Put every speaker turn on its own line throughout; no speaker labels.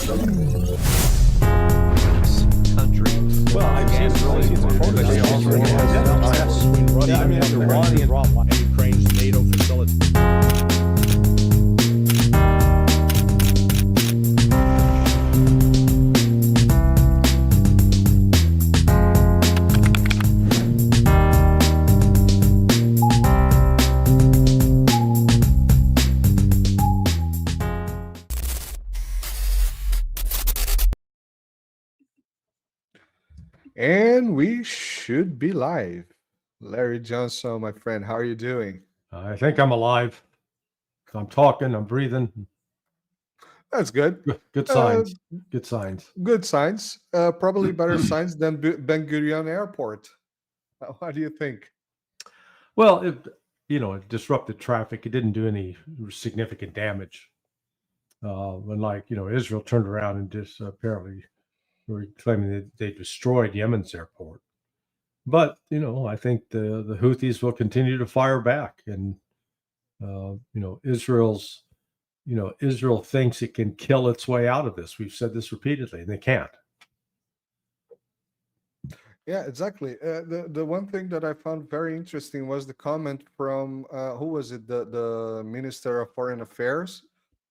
country.
Well, I've seen Ukraine's NATO facility.
And we should be live. Larry Johnson, my friend, how are you doing?
I think I'm alive. I'm talking, I'm breathing.
That's good.
Good signs. Good signs.
Good signs. Probably better signs than Ben Gurion Airport. What do you think?
Well, it disrupted traffic. It didn't do any significant damage. Unlike, Israel turned around and just apparently were claiming that they destroyed Yemen's airport. But, I think the Houthis will continue to fire back. And, Israel thinks it can kill its way out of this. We've said this repeatedly, and they can't.
Yeah, exactly. The one thing that I found very interesting was the comment from, who was it? The Minister of Foreign Affairs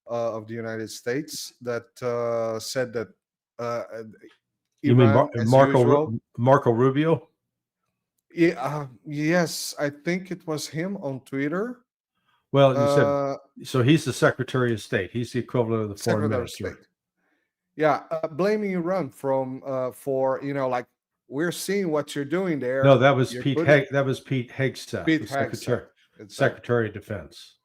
of the United States that said that
You mean
Iran, as usual,
Marco Rubio?
Yeah, yes, I think it was him on Twitter.
Well, you said, so he's the Secretary of State. He's the equivalent of the Foreign Minister.
Yeah, blaming Iran for like, we're seeing what you're doing there.
No, that was Pete Hegseth, Secretary of Defense.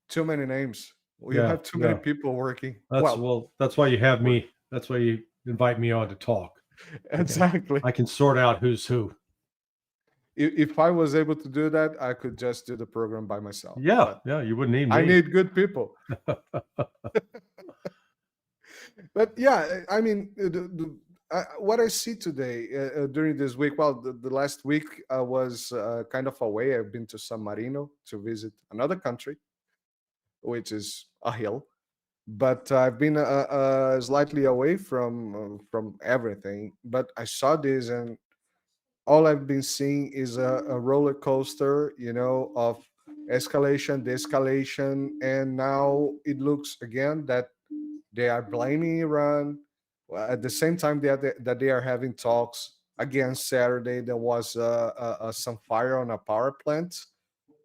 Too many names. You have too many people working.
That's why you have me. That's why you invite me on to talk.
Exactly.
I can sort out who's who.
If I was able to do that, I could just do the program by myself.
Yeah, you wouldn't need me.
I need good people. But yeah, I mean, what I see today during this week, the last week I was kind of away. I've been to San Marino to visit another country, which is a hill. But I've been slightly away from everything. But I saw this, and all I've been seeing is a roller coaster, of escalation, de-escalation, and now it looks again that they are blaming Iran. At the same time that they are having talks. Again, Saturday there was some fire on a power plant.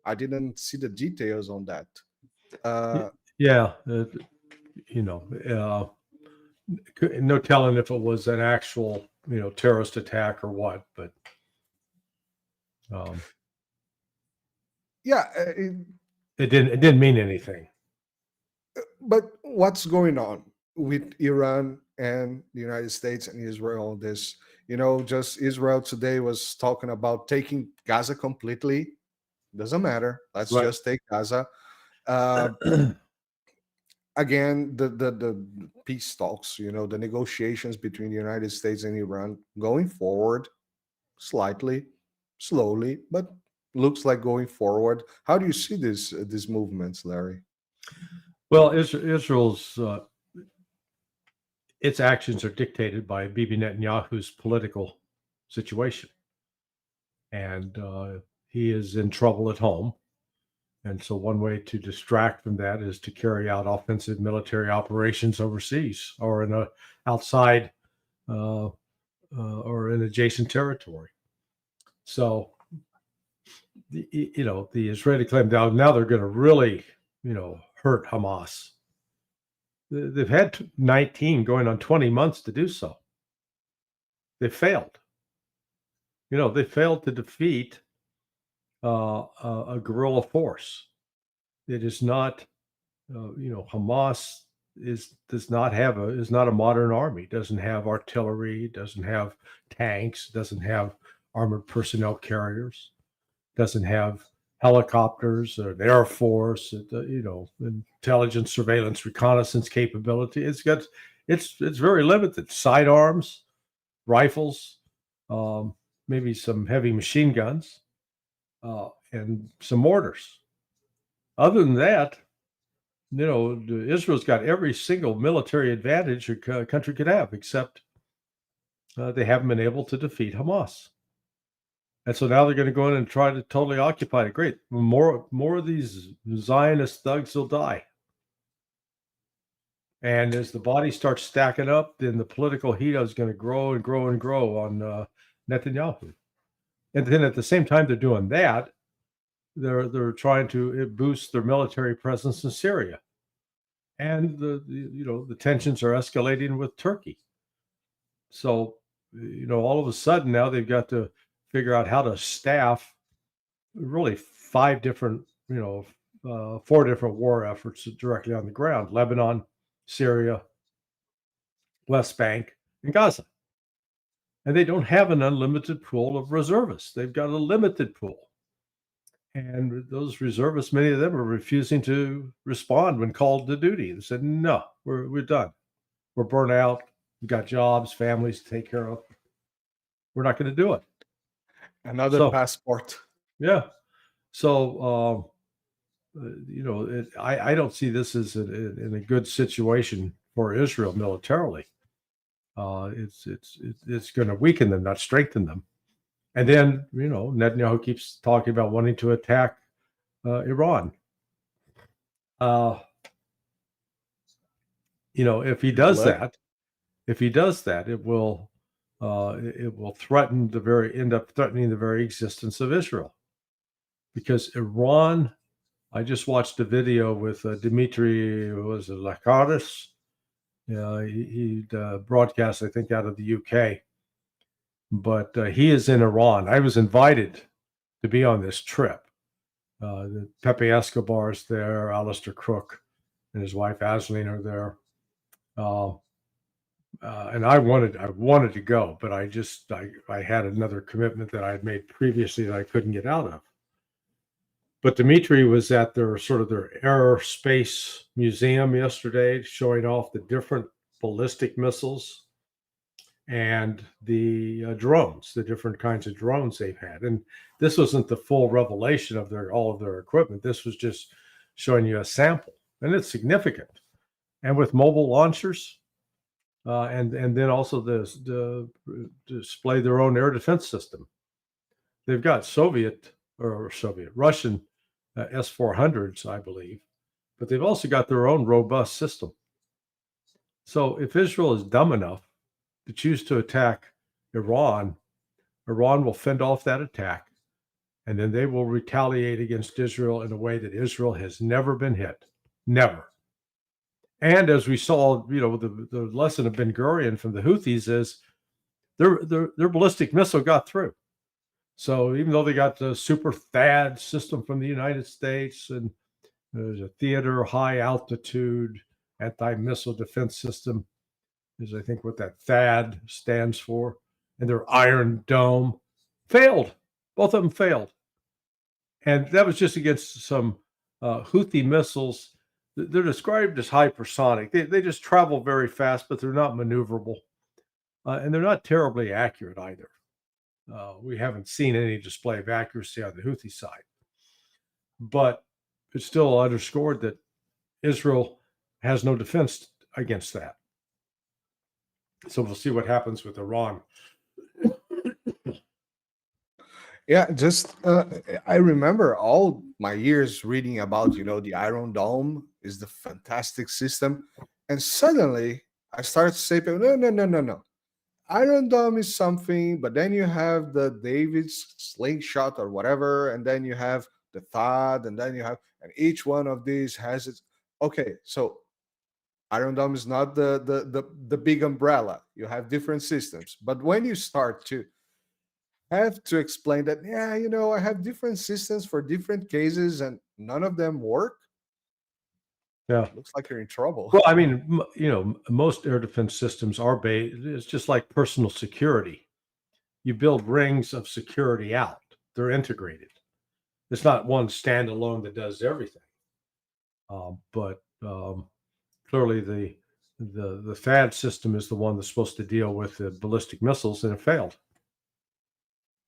I didn't see the details on that.
No telling if it was an actual, terrorist attack or what, but it didn't mean anything.
But what's going on with Iran and the United States and Israel? This, just Israel today was talking about taking Gaza completely. Doesn't matter. Let's just take Gaza. Again, the peace talks, the negotiations between the United States and Iran going forward, slightly, slowly, but looks like going forward. How do you see these movements, Larry?
Well, Israel's its actions are dictated by Bibi Netanyahu's political situation, and he is in trouble at home. And so one way to distract from that is to carry out offensive military operations overseas or in outside or in adjacent territory. So, the Israeli claim now they're going to really, hurt Hamas. They've had 19 going on 20 months to do so. They failed. They failed to defeat a guerrilla force. It is not, Hamas is not a modern army. Doesn't have artillery. Doesn't have tanks. Doesn't have armored personnel carriers. Doesn't have helicopters, an air force. Intelligence, surveillance, reconnaissance capability. It's very limited. Sidearms, rifles, maybe some heavy machine guns. And some mortars. Other than that, Israel's got every single military advantage a country could have, except they haven't been able to defeat Hamas. And so now they're going to go in and try to totally occupy it. Great. More of these Zionist thugs will die. And as the body starts stacking up, then the political heat is going to grow and grow and grow on Netanyahu. And then at the same time they're doing that, they're trying to boost their military presence in Syria. And the tensions are escalating with Turkey. So, all of a sudden now they've got to figure out how to staff really 4 different war efforts directly on the ground: Lebanon, Syria, West Bank, and Gaza. And they don't have an unlimited pool of reservists. They've got a limited pool. And those reservists, many of them are refusing to respond when called to duty. They said, no, we're done. We're burnt out. We've got jobs, families to take care of. We're not going to do it.
Another passport.
Yeah. So, I don't see this as in a good situation for Israel militarily. It's going to weaken them, not strengthen them. And then, Netanyahu keeps talking about wanting to attack Iran. If he does that, it will end up threatening the very existence of Israel, because Iran. I just watched a video with Dimitri, Escaladas. He broadcast, I think, out of the UK. But he is in Iran. I was invited to be on this trip. Pepe Escobar's there, Alistair Crook and his wife Asleen are there. And I wanted to go, but I had another commitment that I had made previously that I couldn't get out of. But Dimitri was at their aerospace museum yesterday, showing off the different ballistic missiles and the drones, the different kinds of drones they've had. And this wasn't the full revelation of all of their equipment. This was just showing you a sample, and it's significant. And with mobile launchers, and then also the display their own air defense system. They've got Russian S-400s, I believe, but they've also got their own robust system. So if Israel is dumb enough to choose to attack Iran will fend off that attack, and then they will retaliate against Israel in a way that Israel has never been hit. Never. And as we saw, the lesson of Ben Gurion from the Houthis is their ballistic missile got through. So even though they got the super THAAD system from the United States, and there's a theater high altitude anti-missile defense system, is I think what that THAAD stands for, and their Iron Dome failed. Both of them failed. And that was just against some Houthi missiles. They're described as hypersonic. They just travel very fast, but they're not maneuverable. And they're not terribly accurate either. We haven't seen any display of accuracy on the Houthi side. But it's still underscored that Israel has no defense against that. So we'll see what happens with Iran.
Yeah, I remember all my years reading about, the Iron Dome is the fantastic system. And suddenly I started to say, no. Iron Dome is something, but then you have the David's slingshot or whatever, and then you have the THAAD, and then and each one of these has its. Okay, so Iron Dome is not the big umbrella. You have different systems, but when you start to have to explain that, I have different systems for different cases, and none of them work.
Yeah,
looks like you're in trouble.
Well, I mean, most air defense systems are based. It's just like personal security. You build rings of security out. They're integrated. It's not one standalone that does everything. But clearly, the THAAD system is the one that's supposed to deal with the ballistic missiles, and it failed.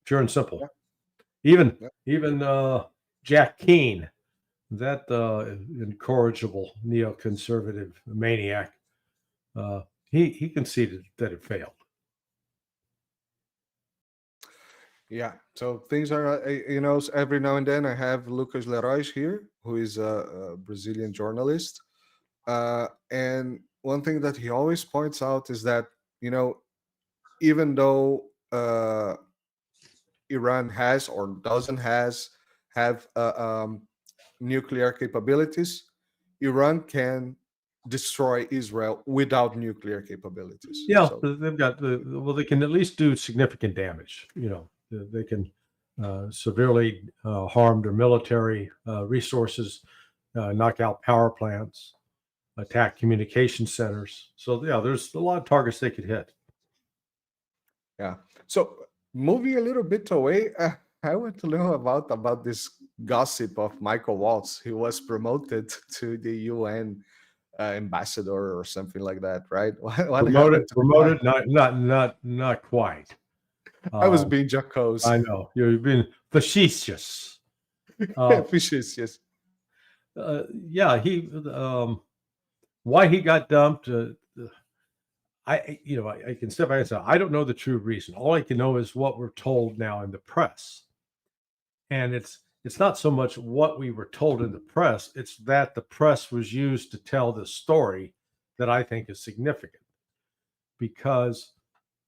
Pure and simple. Yeah. Even Jack Keane, that incorrigible neoconservative maniac, he conceded that it failed.
Yeah, so things are, every now and then I have Lucas Leroy here, who is a Brazilian journalist. And one thing that he always points out is that, even though Iran has or doesn't have nuclear capabilities, Iran can destroy Israel without nuclear capabilities.
Yeah,
So,
they've got they can at least do significant damage. They can severely harm their military resources, knock out power plants, attack communication centers. So yeah, there's a lot of targets they could hit.
yeah. So moving a little bit away, I want to know about this gossip of Michael Waltz. He was promoted to the UN ambassador or something like that, right? What happened to
Promoted, not quite.
I was being jocose.
I know you've been facetious.
Facetious.
Yeah, why he got dumped. I can step back and say I don't know the true reason. All I can know is what we're told now in the press, and it's not so much what we were told in the press; it's that the press was used to tell the story that I think is significant, because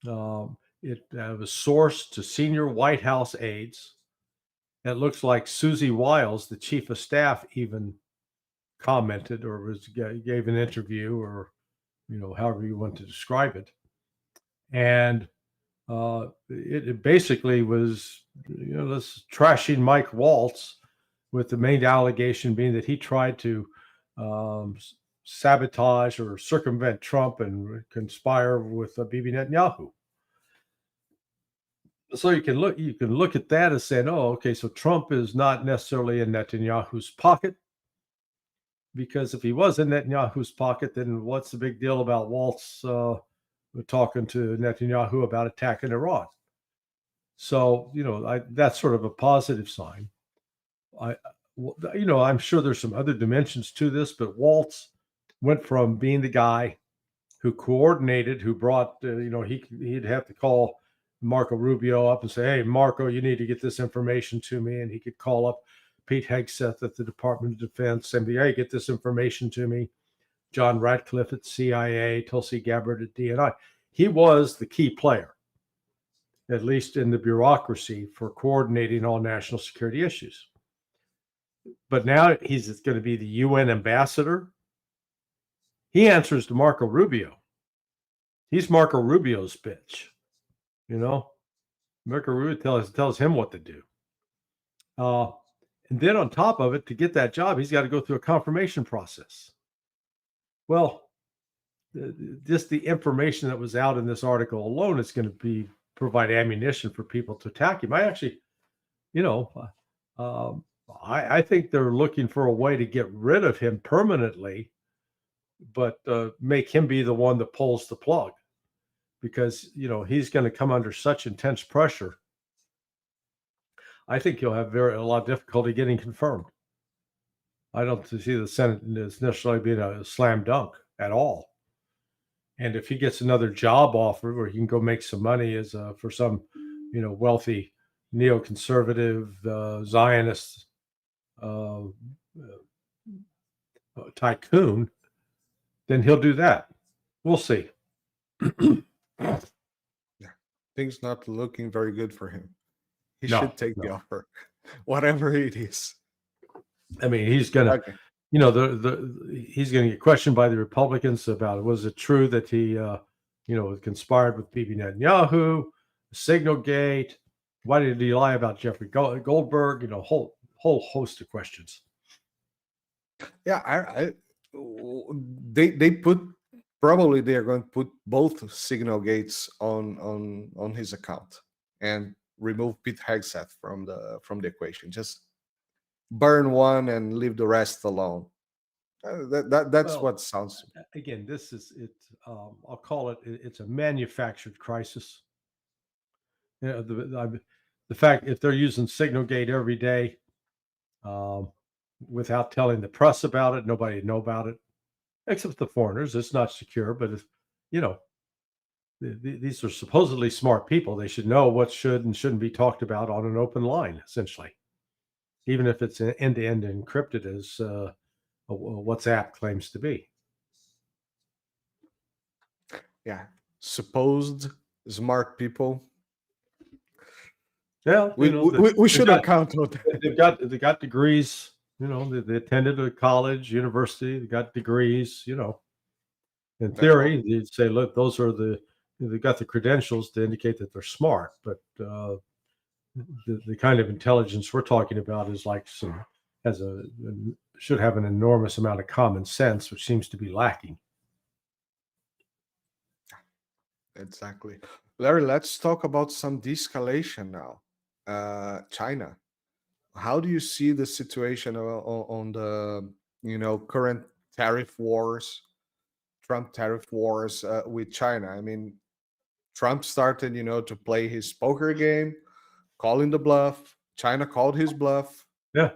it was sourced to senior White House aides. It looks like Susie Wiles, the chief of staff, even commented or gave an interview, or however you want to describe it. And it basically was this trashing Mike Waltz, with the main allegation being that he tried to sabotage or circumvent Trump and conspire with Bibi Netanyahu. So you can look at that as saying, oh, okay, so Trump is not necessarily in Netanyahu's pocket, because if he was in Netanyahu's pocket, then what's the big deal about Waltz talking to Netanyahu about attacking Iran? So that's sort of a positive sign. I'm sure there's some other dimensions to this, but Waltz went from being the guy who coordinated, who brought, he'd have to call Marco Rubio up and say, hey, Marco, you need to get this information to me. And he could call up Pete Hegseth at the Department of Defense and be, hey, get this information to me. John Ratcliffe at CIA, Tulsi Gabbard at DNI. He was the key player, at least in the bureaucracy, for coordinating all national security issues. But now he's going to be the UN ambassador. He answers to Marco Rubio. He's Marco Rubio's bitch. Marco Rubio tells him what to do. And then on top of it, to get that job, he's got to go through a confirmation process. Well, just the information that was out in this article alone is going to provide ammunition for people to attack him. I actually, I think they're looking for a way to get rid of him permanently, but make him be the one that pulls the plug, because he's going to come under such intense pressure. I think he'll have a lot of difficulty getting confirmed. I don't see the Senate as necessarily being a slam dunk at all. And if he gets another job offer where he can go make some money for some, wealthy neoconservative Zionist tycoon, then he'll do that. We'll see.
Yeah, things not looking very good for him. He should take the offer, whatever it is.
I mean, he's gonna, he's gonna get questioned by the Republicans about, was it true that he, conspired with Bibi Netanyahu, Signalgate? Why did he lie about Jeffrey Goldberg? Whole host of questions.
Yeah, they probably they are going to put both signal gates on his account and remove Pete Hegseth from the equation. Just burn one and leave the rest alone. That's what sounds.
Again, this is it. I'll call it. It's a manufactured crisis. The fact, if they're using Signalgate every day, without telling the press about it. Nobody would know about it, except the foreigners. It's not secure, but if, you know, these are supposedly smart people. They should know what should and shouldn't be talked about on an open line, essentially, even if it's end-to-end encrypted as a WhatsApp claims to be.
Yeah, supposed smart people.
Yeah,
We
you know,
we shouldn't count on that.
they got degrees. You know, they attended a college, university. They got degrees. You know, in theory, you'd say, look, those are they got the credentials to indicate that they're smart, but the kind of intelligence we're talking about is like should have an enormous amount of common sense, which seems to be lacking.
Exactly. Larry, let's talk about some de-escalation now. China. How do you see the situation on the current tariff wars, Trump tariff wars with China? I mean, Trump started to play his poker game, calling the bluff. China called his bluff.
Yeah.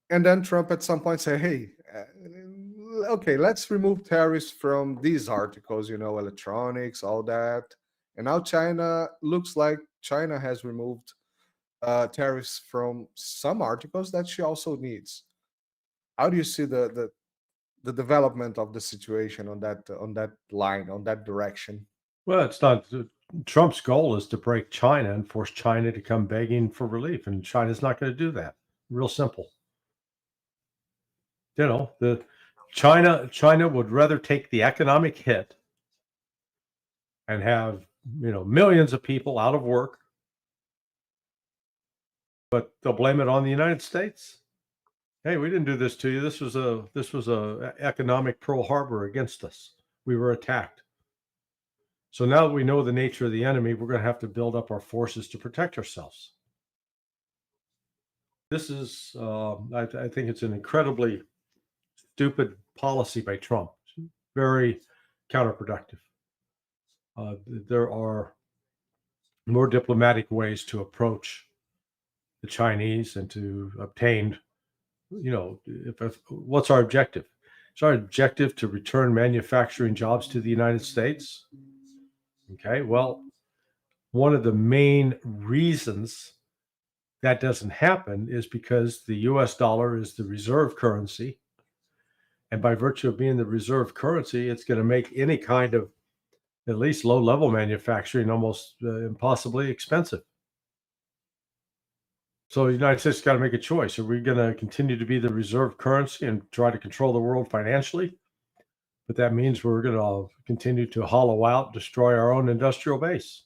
And then Trump at some point said, hey, okay, let's remove tariffs from these articles, electronics, all that. And now China looks like China has removed tariffs from some articles that she also needs. How do you see the development of the situation on that line, on that direction?
Well, it's not Trump's goal is to break China and force China to come begging for relief, and China's not going to do that. Real simple. You know, the China would rather take the economic hit and have millions of people out of work, but they'll blame it on the United States. Hey, we didn't do this to you. This was a economic Pearl Harbor against us. We were attacked. So now that we know the nature of the enemy, we're going to have to build up our forces to protect ourselves. This is, I think it's an incredibly stupid policy by Trump. Very counterproductive. There are more diplomatic ways to approach the Chinese and to obtain, what's our objective? Is our objective to return manufacturing jobs to the United States? Okay, well, one of the main reasons that doesn't happen is because the US dollar is the reserve currency. And by virtue of being the reserve currency, it's going to make any kind of at least low-level manufacturing almost impossibly expensive. So the United States has got to make a choice. Are we going to continue to be the reserve currency and try to control the world financially? But that means we're going to continue to hollow out, destroy our own industrial base.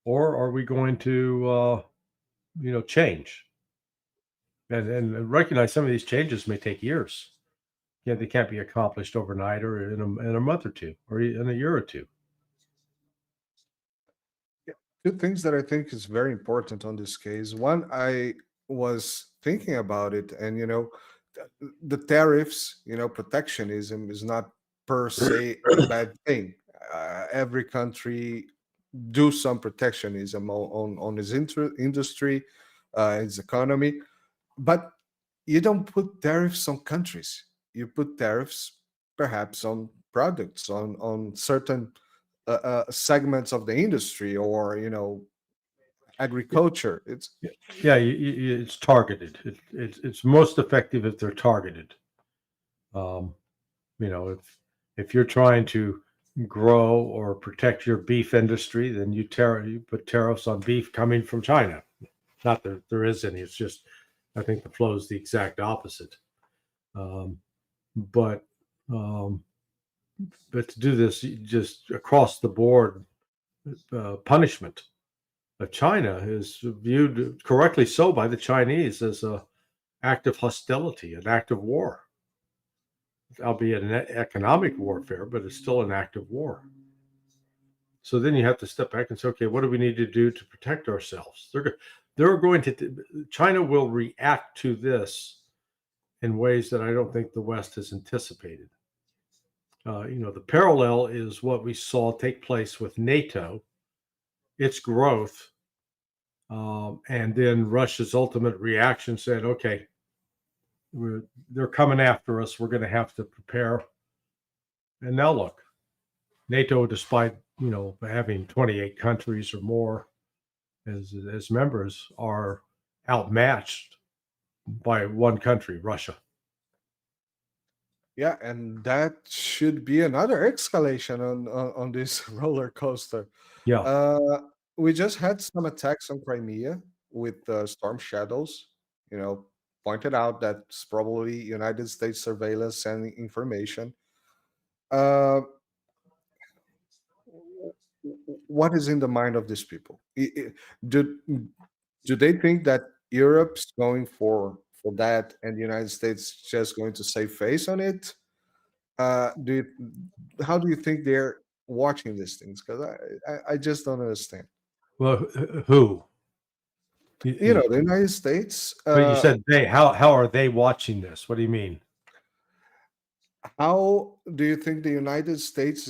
Or are we going to, change? And recognize some of these changes may take years. Yeah, they can't be accomplished overnight or in a month or two or in a year or two.
Two things that I think is very important on this case. One, I was thinking about it, and the tariffs, protectionism is not per se a bad thing. Every country do some protectionism on its industry, its economy, but you don't put tariffs on countries. You put tariffs perhaps on products, on certain segments of the industry, or agriculture. It's
it's targeted. It's most effective if they're targeted. If you're trying to grow or protect your beef industry, then you put tariffs on beef coming from China. Not that there is any. It's just I think the flow is the exact opposite. But to do this just across the board punishment of China is viewed correctly so by the Chinese as an act of hostility, an act of war, albeit an economic warfare, but it's still an act of war. So then you have to step back and say, okay, what do we need to do to protect ourselves? China will react to this in ways that I don't think the West has anticipated. The parallel is what we saw take place with NATO, its growth, and then Russia's ultimate reaction said, okay, they're coming after us. We're going to have to prepare. And now look, NATO, despite having 28 countries or more as members, are outmatched by one country, Russia.
Yeah, and that should be another escalation on this roller coaster.
Yeah,
We just had some attacks on Crimea with storm shadows. Pointed out that it's probably United States surveillance sending information. Uh, what is in the mind of these people? Do do they think that Europe's going for that, and the United States just going to save face on it? Do you, how do you think they're watching these things? Because I just don't understand.
well, who?
The United States.
But you said they. How are they watching this? What do you mean?
How do you think the United States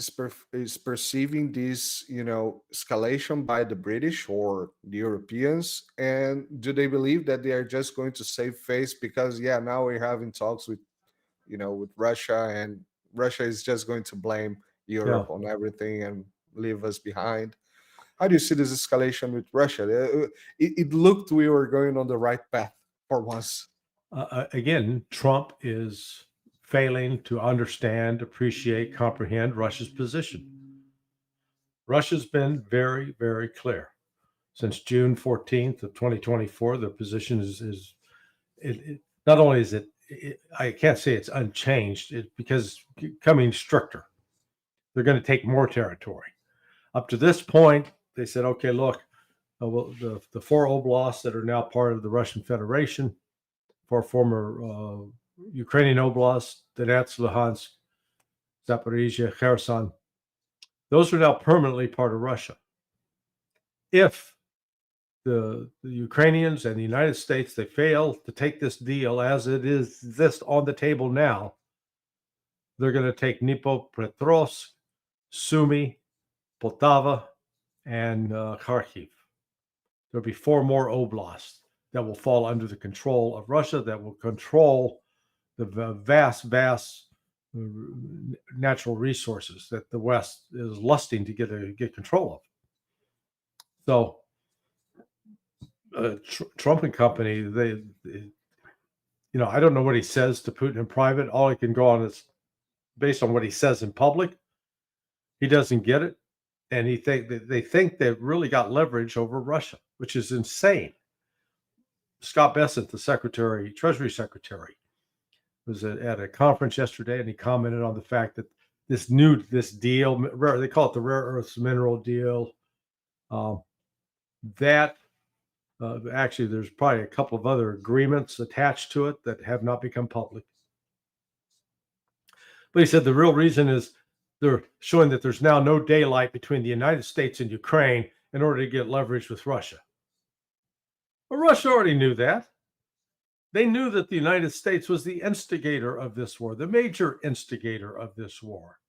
is perceiving this, escalation by the British or the Europeans? And do they believe that they are just going to save face because, yeah, now we're having talks with, with Russia, and Russia is just going to blame Europe on everything and leave us behind? How do you see this escalation with Russia? It looked we were going on the right path for once.
Again, Trump is failing to understand, appreciate, comprehend Russia's position. Russia's been very, very clear. Since June 14th of 2024, their position is not only is it, I can't say it's unchanged, because becoming stricter. They're going to take more territory. Up to this point, they said, okay, look, the 4 oblasts that are now part of the Russian Federation, 4 former Ukrainian oblasts, Donetsk, Luhansk, Zaporizhia, Kherson, those are now permanently part of Russia. If the Ukrainians and the United States, they fail to take this deal as it is this on the table now, they're going to take Dnipropetrovsk, Sumy, Poltava, and Kharkiv. There'll be 4 more oblasts that will fall under the control of Russia, that will control the vast natural resources that the West is lusting to get control of. So Trump and company, they I don't know what he says to Putin in private. All I can go on is based on what he says in public. He doesn't get it, and they think they've really got leverage over Russia, which is insane. Scott Bessent, the Treasury Secretary, was at a conference yesterday, and he commented on the fact that this deal, they call it the rare earths mineral deal, actually there's probably a couple of other agreements attached to it that have not become public. But he said the real reason is they're showing that there's now no daylight between the United States and Ukraine in order to get leverage with Russia. Well, Russia already knew that. They knew that the United States was the instigator of this war, the major instigator of this war.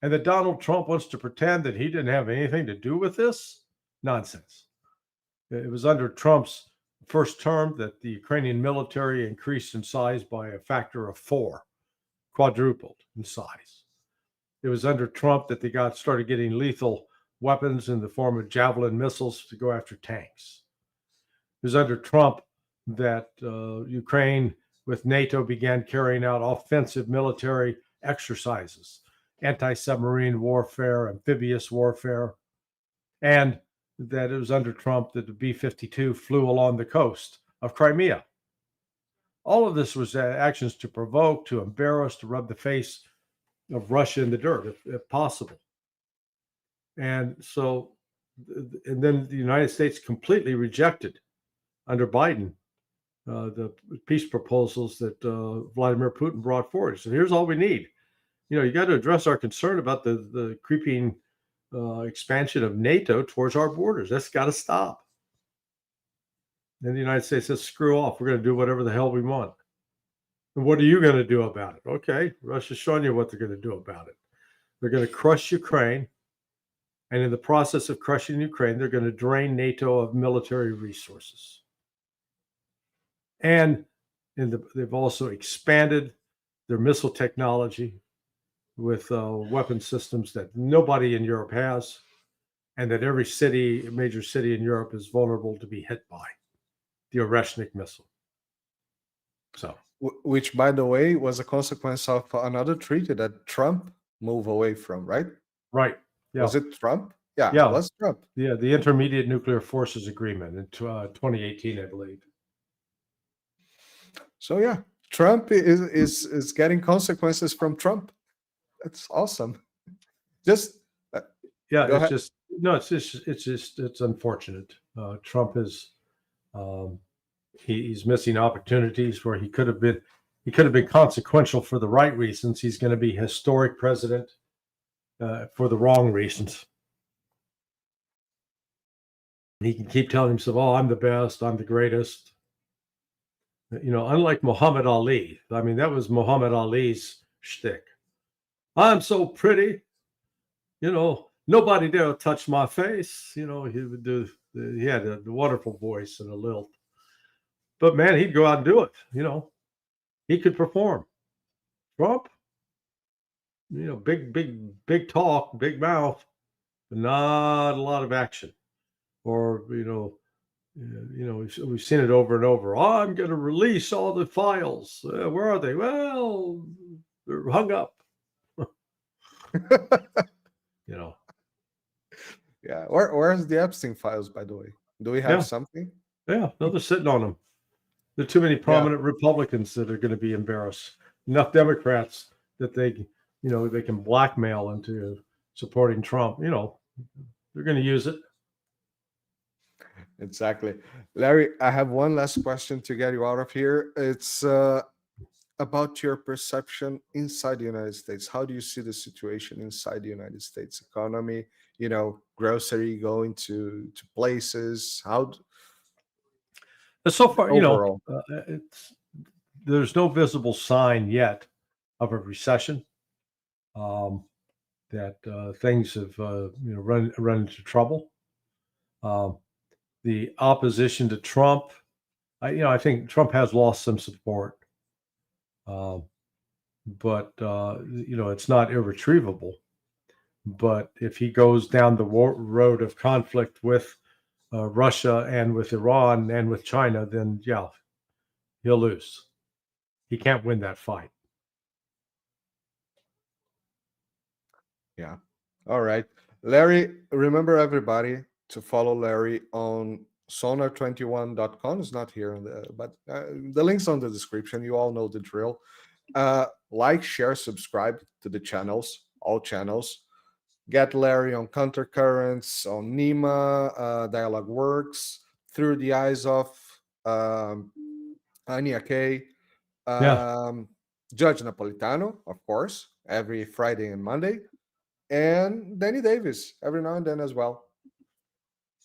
And that Donald Trump wants to pretend that he didn't have anything to do with this? Nonsense. It was under Trump's first term that the Ukrainian military increased in size by a factor of 4, quadrupled in size. It was under Trump that they started getting lethal weapons in the form of Javelin missiles to go after tanks. It was under Trump that Ukraine with NATO began carrying out offensive military exercises, anti-submarine warfare, amphibious warfare, and that it was under Trump that the B-52 flew along the coast of Crimea. All of this was actions to provoke, to embarrass, to rub the face of Russia in the dirt, if possible. And so, and then the United States completely rejected under Biden the peace proposals that Vladimir Putin brought forward. So here's all we need. You got to address our concern about the creeping expansion of NATO towards our borders. That's got to stop. Then the United States says, screw off. We're going to do whatever the hell we want. And what are you going to do about it? Okay, Russia's showing you what they're going to do about it. They're going to crush Ukraine. And in the process of crushing Ukraine, they're going to drain NATO of military resources. And they've also expanded their missile technology with weapon systems that nobody in Europe has, and that every major city in Europe is vulnerable to be hit by the Oreshnik missile. So,
which, by the way, was a consequence of another treaty that Trump moved away from, right?
right. Yeah.
Was it Trump? Yeah,
Yeah.
it was Trump.
Yeah, the Intermediate Nuclear Forces Agreement in 2018, I believe.
So yeah, Trump is getting consequences from Trump. That's awesome. Just
Yeah,
go
it's
ahead.
just no, it's unfortunate. Trump is he's missing opportunities where he could have been consequential for the right reasons. He's going to be historic president for the wrong reasons. He can keep telling himself, "Oh, I'm the best. I'm the greatest." Unlike Muhammad Ali. I mean, that was Muhammad Ali's shtick. I'm so pretty. Nobody dare touch my face. He would do. He had a wonderful voice and a lilt. But man, he'd go out and do it. He could perform. Trump, big talk, big mouth, but not a lot of action. Or we've seen it over and over. Oh, I'm going to release all the files. Where are they? Well, they're hung up.
Yeah. Where's the Epstein files, by the way? Do we have something?
Yeah, no, they're sitting on them. There are too many prominent Republicans that are going to be embarrassed. Enough Democrats that they can blackmail into supporting Trump. They're going to use it.
Exactly. Larry, I have one last question to get you out of here. It's about your perception inside the United States. How do you see the situation inside the United States economy? Grocery going to places.
But so far,
overall?
There's no visible sign yet of a recession. That things have run into trouble. The opposition to Trump, I think Trump has lost some support, but it's not irretrievable. But if he goes down the road of conflict with Russia and with Iran and with China, then he'll lose. He can't win that fight.
Yeah. All right. Larry, remember everybody to follow Larry on sonar21.com. It's not here, but the link's on the description. You all know the drill. Like, share, subscribe to the channels, all channels. Get Larry on Countercurrents, on NEMA, Dialogue Works, Through the Eyes of Anya Kay, Judge Napolitano, of course, every Friday and Monday, and Danny Davis every now and then as well.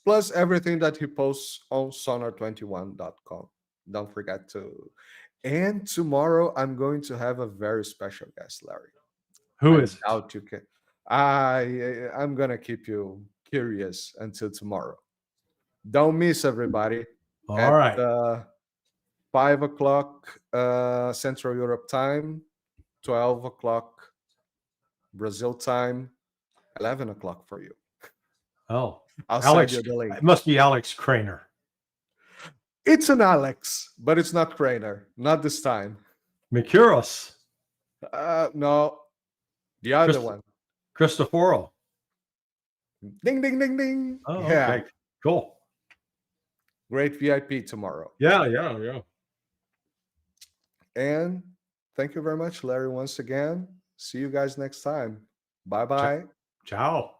Plus everything that he posts on sonar21.com. Don't forget to. And tomorrow I'm going to have a very special guest, Larry.
Who is it?
Out you can. I'm gonna keep you curious until tomorrow. Don't miss, everybody.
All
at,
right.
5 o'clock Central Europe time, 12 o'clock Brazil time, 11 o'clock for you.
Oh,
I'll
Alex,
send you the link.
it must be Alex Craner.
It's an Alex, but it's not Craner. Not this time.
Mercuros.
No, the other one.
Cristoforo.
Ding, ding, ding, ding.
Oh,
yeah.
okay. Cool.
Great VIP tomorrow.
Yeah.
And thank you very much, Larry, once again. See you guys next time. Bye-bye.
Ciao.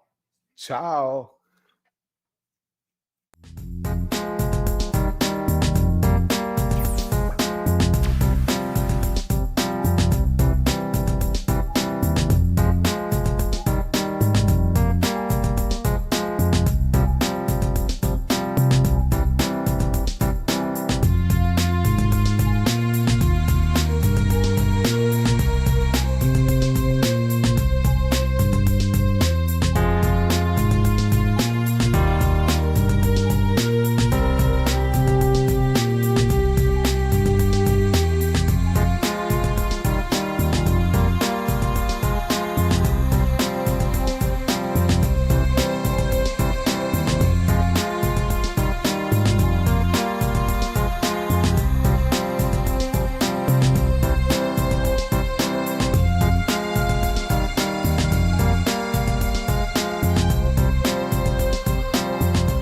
Ciao.